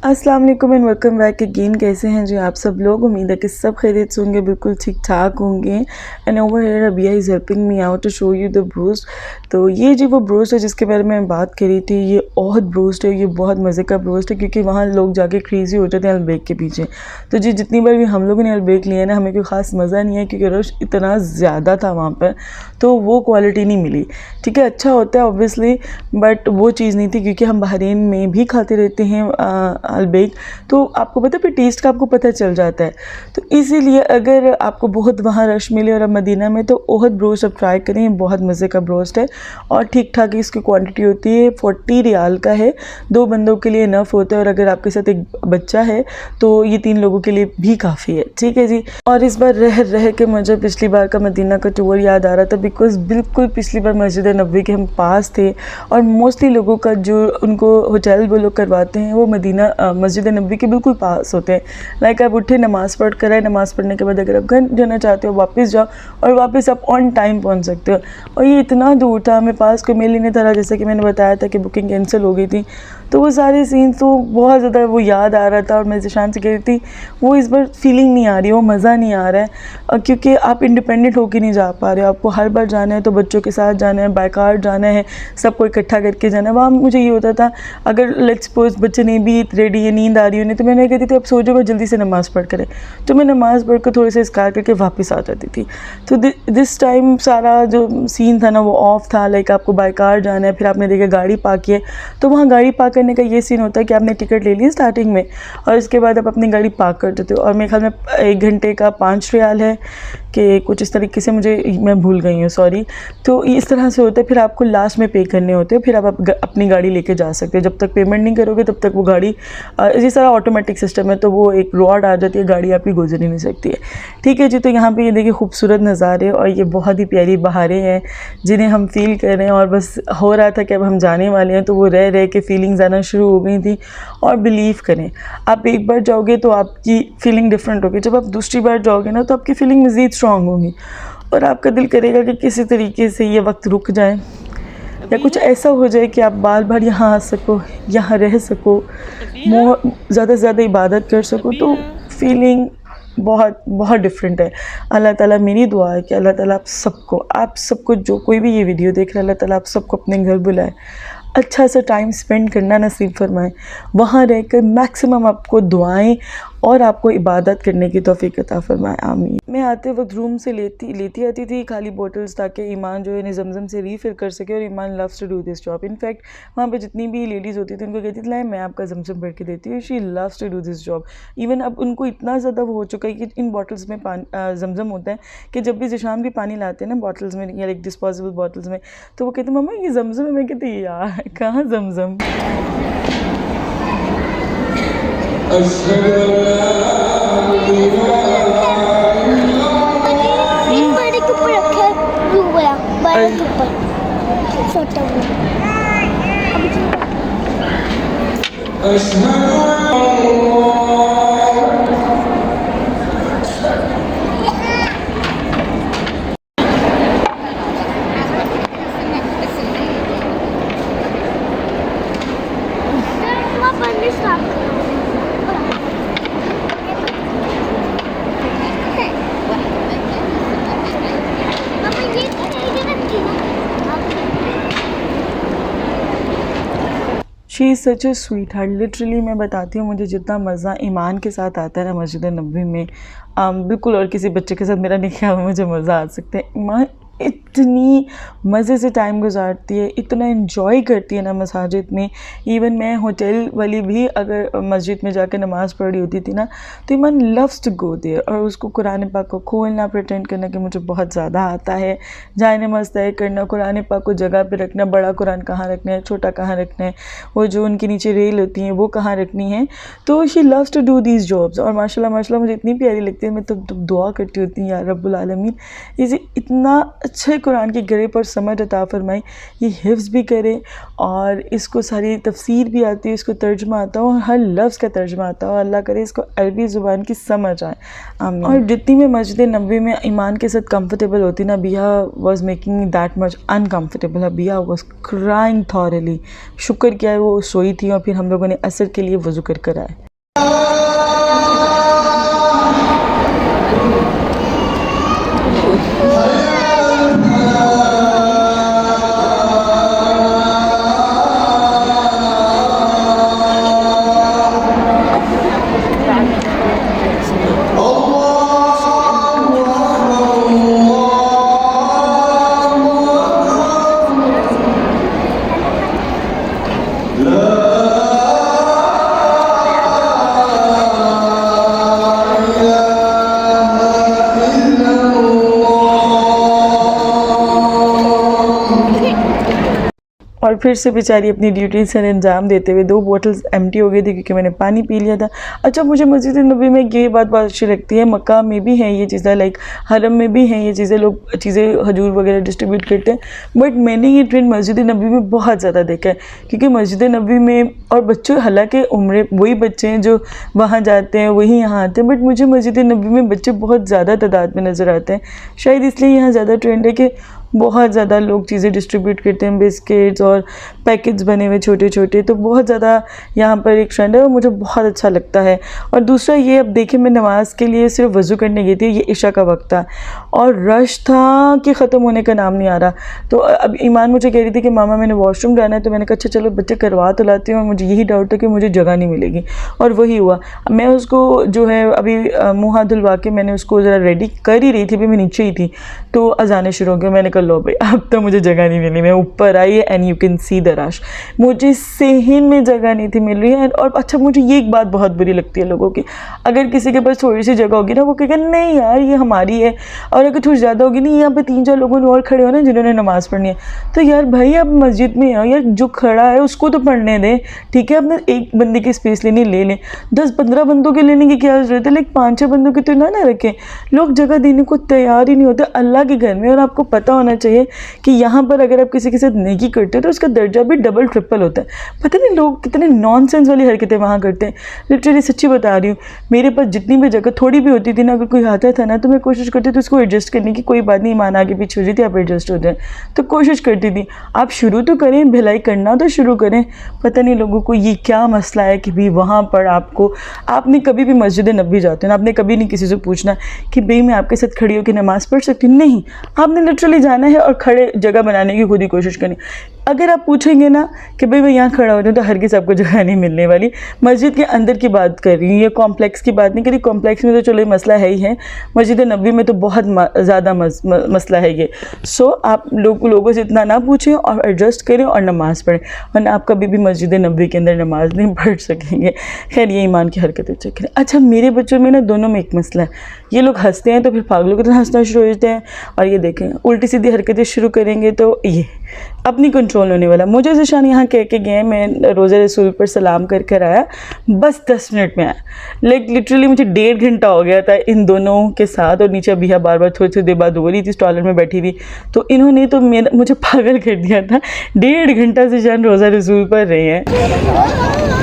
अस्सलाम वालेकुम and welcome back again. कैसे हैं जी आप सब लोग? उम्मीद है कि सब खैरियत से होंगे, बिल्कुल ठीक ठाक होंगे। And over here Abiya is helping me out to show you the broast. तो ये जी वो ब्रोस्ट है जिसके बारे में मैं बात करी थी। ये ओहद ब्रोस्ट है, ये बहुत मज़े का ब्रोस्ट है क्योंकि वहाँ लोग जाके क्रेज़ी हो जाते हैं अलबेक के पीछे। तो जी जितनी बार भी हम लोगों ने अलबेक लिया ना, हमें कोई ख़ास मज़ा नहीं है क्योंकि रश इतना ज़्यादा था वहाँ पर, तो वो क्वालिटी नहीं मिली। ठीक है, अच्छा होता है ऑब्वियसली, बट वो चीज़ नहीं थी क्योंकि हम बहरीन में भी खाते रहते हैं अलबेक, तो आपको पता है फिर टेस्ट का आपको पता चल जाता है। तो इसीलिए अगर आपको बहुत वहाँ रश मिले और अब मदीना में, तो ओहद ब्रोस्ट अब ट्राई करें। ये बहुत मज़े का ब्रोस्ट है और ठीक ठाक इसकी क्वांटिटी होती है। 40 रियाल का है, 2 बंदों के लिए इनफ होता है और अगर आपके साथ एक बच्चा है तो ये 3 लोगों के लिए भी काफ़ी है। ठीक है जी। और इस बार रह के मुझे पिछली बार का मदीना का टूर याद आ रहा था बिकॉज बिल्कुल पिछली बार मस्जिद नबवी के हम पास थे और मोस्टली लोगों का जो उनको होटल वो लोग करवाते हैं वो मदीना मस्जिद नबवी के बिल्कुल पास होते हैं। लाइक आप उठे, नमाज़ पढ़ कर आए, नमाज़ पढ़ने के बाद अगर आप घर जाना चाहते हो वापस जाओ और वापस आप ऑन टाइम पहुंच सकते हो। और ये इतना दूर था, हमें पास कोई मिल ही नहीं था, जैसा कि मैंने बताया था कि बुकिंग कैंसिल हो गई थी। तो वो सारे सीन तो बहुत ज़्यादा वो याद आ रहा था और मैं ज़िशान से कह रही थी वो इस बार फीलिंग नहीं आ रही, वो मज़ा नहीं आ रहा है क्योंकि आप इंडिपेंडेंट होकर नहीं जा पा रहे हो। आपको हर बार जाना है तो बच्चों के साथ जाना है, बाय कार जाना है, सबको इकट्ठा करके जाना है। वहाँ मुझे ये होता था अगर लेट्स सपोज बच्चे नहीं भी रेडी है, नींद आ रही है, तो मैंने कहती थी अब सो जाओ, जल्दी से नमाज़ पढ़ करें। तो मैं नमाज़ पढ़ कर थोड़े से इसकार करके वापस आ जाती थी। तो दिस टाइम सारा जो सीन था ना वो ऑफ था। लाइक आपको बाय कार जाना है, फिर आपने देखा गाड़ी पार्क की है, तो वहाँ गाड़ी पार्क करने का ये सीन होता है कि आपने टिकट ले ली स्टार्टिंग में और इसके बाद आप अपनी गाड़ी पार्क कर देते हो और मेरे ख्याल में 1 घंटे का 5 रियाल है कि कुछ इस तरीके से, मैं भूल गई हूँ, सॉरी। तो इस तरह से होता है, फिर आपको लास्ट में पे करने होते हैं, फिर आप अपनी गाड़ी लेके जा सकते हो। जब तक पेमेंट नहीं करोगे तब तक वो गाड़ी, ये सारा ऑटोमेटिक सिस्टम है, तो वो एक रॉड आ जाती है, गाड़ी आपकी गुजर ही नहीं सकती है। ठीक है जी। तो यहाँ पे ये देखिए खूबसूरत नज़ारे और ये बहुत ही प्यारी बहारें हैं जिन्हें हम फील कर रहे हैं और बस हो रहा था कि अब हम जाने वाले हैं, तो वो रह के फीलिंग्स आना शुरू हो गई थी। और बिलीव करें, आप एक बार जाओगे तो आपकी फीलिंग डिफरेंट होगी, जब आप दूसरी बार जाओगे ना तो आपकी फीलिंग मज़ीद स्ट्रॉन्ग होगी और आपका दिल करेगा कि किसी तरीके से ये वक्त रुक जाए या कुछ ऐसा हो जाए कि आप बार बार यहाँ आ सको, यहाँ रह सको, ज़्यादा से ज़्यादा इबादत कर सको। तो फीलिंग बहुत बहुत डिफरेंट है। अल्लाह ताला, मेरी दुआ है कि अल्लाह ताला आप सबको जो कोई भी ये वीडियो देख रहा है, अल्लाह ताला आप सबको अपने घर बुलाए, अच्छा सा टाइम स्पेंड करना नसीब फरमाए, वहाँ रहकर मैक्सिमम आपको दुआएं और आपको इबादत करने की तौफीक अता फरमाए, आमीन। मैं आते वक्त रूम से लेती आती थी खाली बोतल्स ताकि ईमान जो है जमज़म से रीफ़िल कर सके और Iman loves to do this job. In fact वहाँ पे जितनी भी लेडीज़ होती थी उनको कहती थी लाए मैं आपका जमज़म भर के देती हूँ, she loves to do this job. Even अब उनको इतना ज़्यादा वो हो चुका है कि इन बॉटल्स में जमज़म होता है कि जब भी ज़िशान भी पानी लाते हैं ना बॉटल्स में या लाइक डिस्पोजेबल बॉटल्स में, तो वो कहते मम्मा ये जमज़म है। मैं कहती यार कहाँ जमज़म। बड़े के ऊपर रखा है, ब्लू वाला बड़े के ऊपर, छोटा she is such A sweet heart. Literally मैं बताती हूँ, मुझे जितना मज़ा ईमान के साथ आता है ना मस्जिद नबवी में, बिल्कुल और किसी बच्चे के साथ मेरा नहीं ख्याल में मुझे मज़ा आ सकता है। ईमान इतनी मज़े से टाइम गुजारती है, इतना इन्जॉय करती है ना मसाजिद में। इवन मैं होटल वाली भी अगर मस्जिद में जाकर नमाज़ पढ़ रही होती थी ना, तो ईमान लव्स टू गो देयर और उसको कुरान पाक को खोलना, प्रिटेंड करना कि मुझे बहुत ज़्यादा आता है, जाए नमाज़ तय करना, कुरान पाक को जगह पे रखना, बड़ा कुरान कहाँ रखना है, छोटा कहाँ रखना है, वो जो उनके नीचे रेल होती हैं वो कहाँ रखनी है। तो she loves to do these jobs और माशाल्लाह माशाल्लाह मुझे इतनी प्यारी लगती है। मैं तो दुआ करती होती हूँ या रब्बुल आलमीन इसे इतना अच्छे कुरान की ग्रिप और समझ अता फरमाए, ये हिफ्ज़ भी करे और इसको सारी तफसीर भी आती है, इसको तर्जुमा आता हो, हर लफ्ज़ का तर्जुमा आता हो। अल्लाह करे इसको अरबी ज़ुबान की समझ आए, आमीन। और जितनी मैं मस्जिद नबवी में ईमान के साथ कंफर्टेबल होती ना, बिया was making that much uncomfortable. बिया वाज क्राइंग थॉरली। शुक्र किया है वो सोई थी और फिर हम लोगों ने असर के लिए वज़ू कर आए। और फिर से बेचारी अपनी ड्यूटी से अंजाम देते हुए 2 बोतल्स एम्प्टी हो गई थी क्योंकि मैंने पानी पी लिया था। अच्छा, मुझे मस्जिद नबी में ये बात बहुत अच्छी लगती है, मक्का में भी हैं ये चीज़ें, लाइक हरम में भी हैं ये चीज़ें, लोग चीज़ें हजूर वगैरह डिस्ट्रीब्यूट करते हैं। बट मैंने ये ट्रेंड मस्जिद नबी में बहुत ज़्यादा देखा है, क्योंकि मस्जिद नबी में और बच्चों, हालांकि उम्र वही बच्चे हैं जो वहाँ जाते हैं वही यहाँ आते हैं, बट मुझे मस्जिद नबी में बच्चे बहुत ज़्यादा तादाद में नज़र आते हैं। शायद इसलिए यहाँ ज़्यादा ट्रेंड है कि बहुत ज़्यादा लोग चीज़ें डिस्ट्रीब्यूट करते हैं, बिस्किट्स और पैकेट्स बने हुए छोटे छोटे, तो बहुत ज़्यादा यहाँ पर एक ट्रेंड है और मुझे बहुत अच्छा लगता है। और दूसरा ये, अब देखिए मैं नमाज़ के लिए सिर्फ वज़ू करने गई थी, ये इशा का वक्त था और रश था कि ख़त्म होने का नाम नहीं आ रहा। तो अब ईमान मुझे कह रही थी कि मामा मैंने वॉशरूम जाना है, तो मैंने कहा अच्छा चलो बच्चे करवा तो लाती हूँ, और मुझे यही डाउट था कि मुझे जगह नहीं मिलेगी, और वही हुआ। मैं उसको जो है अभी मुँह हाथ धुलवा के मैंने उसको ज़रा रेडी कर ही रही थी, अभी मैं नीचे ही थी तो अजाने शुरू हो गए। मैंने कहा लो भाई अब तो मुझे जगह नहीं मिली, मैं ऊपर आई and you can see the rush, मुझे सेहन में जगह नहीं थी मिल रही है। और अच्छा, मुझे ये एक बात बहुत बुरी लगती है लोगों की, अगर किसी के पास थोड़ी सी जगह होगी ना, वो कहेगा नहीं यार ये हमारी है, और अगर थोड़ी ज़्यादा होगी नहीं, यहाँ पे 3-4 लोगों ने और खड़े हो ना जिन्होंने नमाज़ पढ़नी है, तो यार भाई आप मस्जिद में आओ यार, जो खड़ा है उसको तो पढ़ने दें, ठीक है। अपने एक बंदे की स्पेस लेनी ले लें, 10-15 बंदों के लेने की क्या ज़रूरत है, लेकिन 5-6 बंदों की तो ना रखें। लोग जगह देने को तैयार ही नहीं होते अल्लाह के घर में। और आपको पता होना चाहिए कि यहाँ पर अगर आप किसी के साथ नेकी करते हो तो उसका दर्जा भी डबल ट्रिपल होता है। पता नहीं लोग कितने नॉनसेंस वाली हरकतें वहाँ करते हैं। लिटरली सच्ची बता रही हूँ, मेरे पास जितनी भी जगह थोड़ी भी होती थी ना, अगर कोई आता था ना तो मैं कोशिश करती थी उसको एडजस्ट करने की, कोई बात नहीं ईमान आगे पीछे हो जाती, आप एडजस्ट हो जाए, तो कोशिश करती थी। आप शुरू तो करें, भलाई करना तो शुरू करें। पता नहीं लोगों को ये क्या मसला है कि भाई वहाँ पर आपने कभी भी मस्जिद नबी जाते हैं ना, आपने कभी नहीं किसी से पूछना कि भाई मैं आपके साथ खड़ी होकर नमाज़ पढ़ सकती हूँ, नहीं, आपने लिटरली जाना है और खड़े जगह बनाने की खुद ही कोशिश करनी। अगर आप पूछेंगे ना कि भाई मैं यहाँ खड़ा हो जाऊँ, तो हरगिज़ आपको जगह नहीं मिलने वाली। मस्जिद के अंदर की बात कर रही हूँ, ये कॉम्प्लेक्स की बात नहीं करी। कॉम्प्लेक्स में तो चलो ये मसला है ही है, मस्जिद नबी में तो बहुत ज़्यादा मसला है ये। सो आप लोगों से इतना ना पूछें और एडजस्ट करें और नमाज़ पढ़ें, वरना आप कभी भी मस्जिद नबी के अंदर नमाज नहीं पढ़ सकेंगे। खैर ये ईमान की हरकतें चेक करें। अच्छा, मेरे बच्चों में ना दोनों में एक मसला है, ये लोग हंसते हैं तो फिर पागलों की तरह हंसना शुरू हो जाते हैं, और ये देखें उल्टी सीधी हरकतें शुरू करेंगे तो ये अपनी कंट्रोल होने वाला। मुझे ज़िशान यहाँ कह के गए, मैं रोज़ा रसूल पर सलाम कर कर आया, बस 10 मिनट में आया, लाइक लिटरली मुझे 1.5 घंटा हो गया था इन दोनों के साथ। और नीचे अभी बार बार थोड़ी देर बाद हो रही थी, टॉयलेट में बैठी थी, तो इन्होंने तो मुझे पागल कर दिया था। 1.5 घंटा ज़िशान रोज़ा रसूल पर रहे हैं।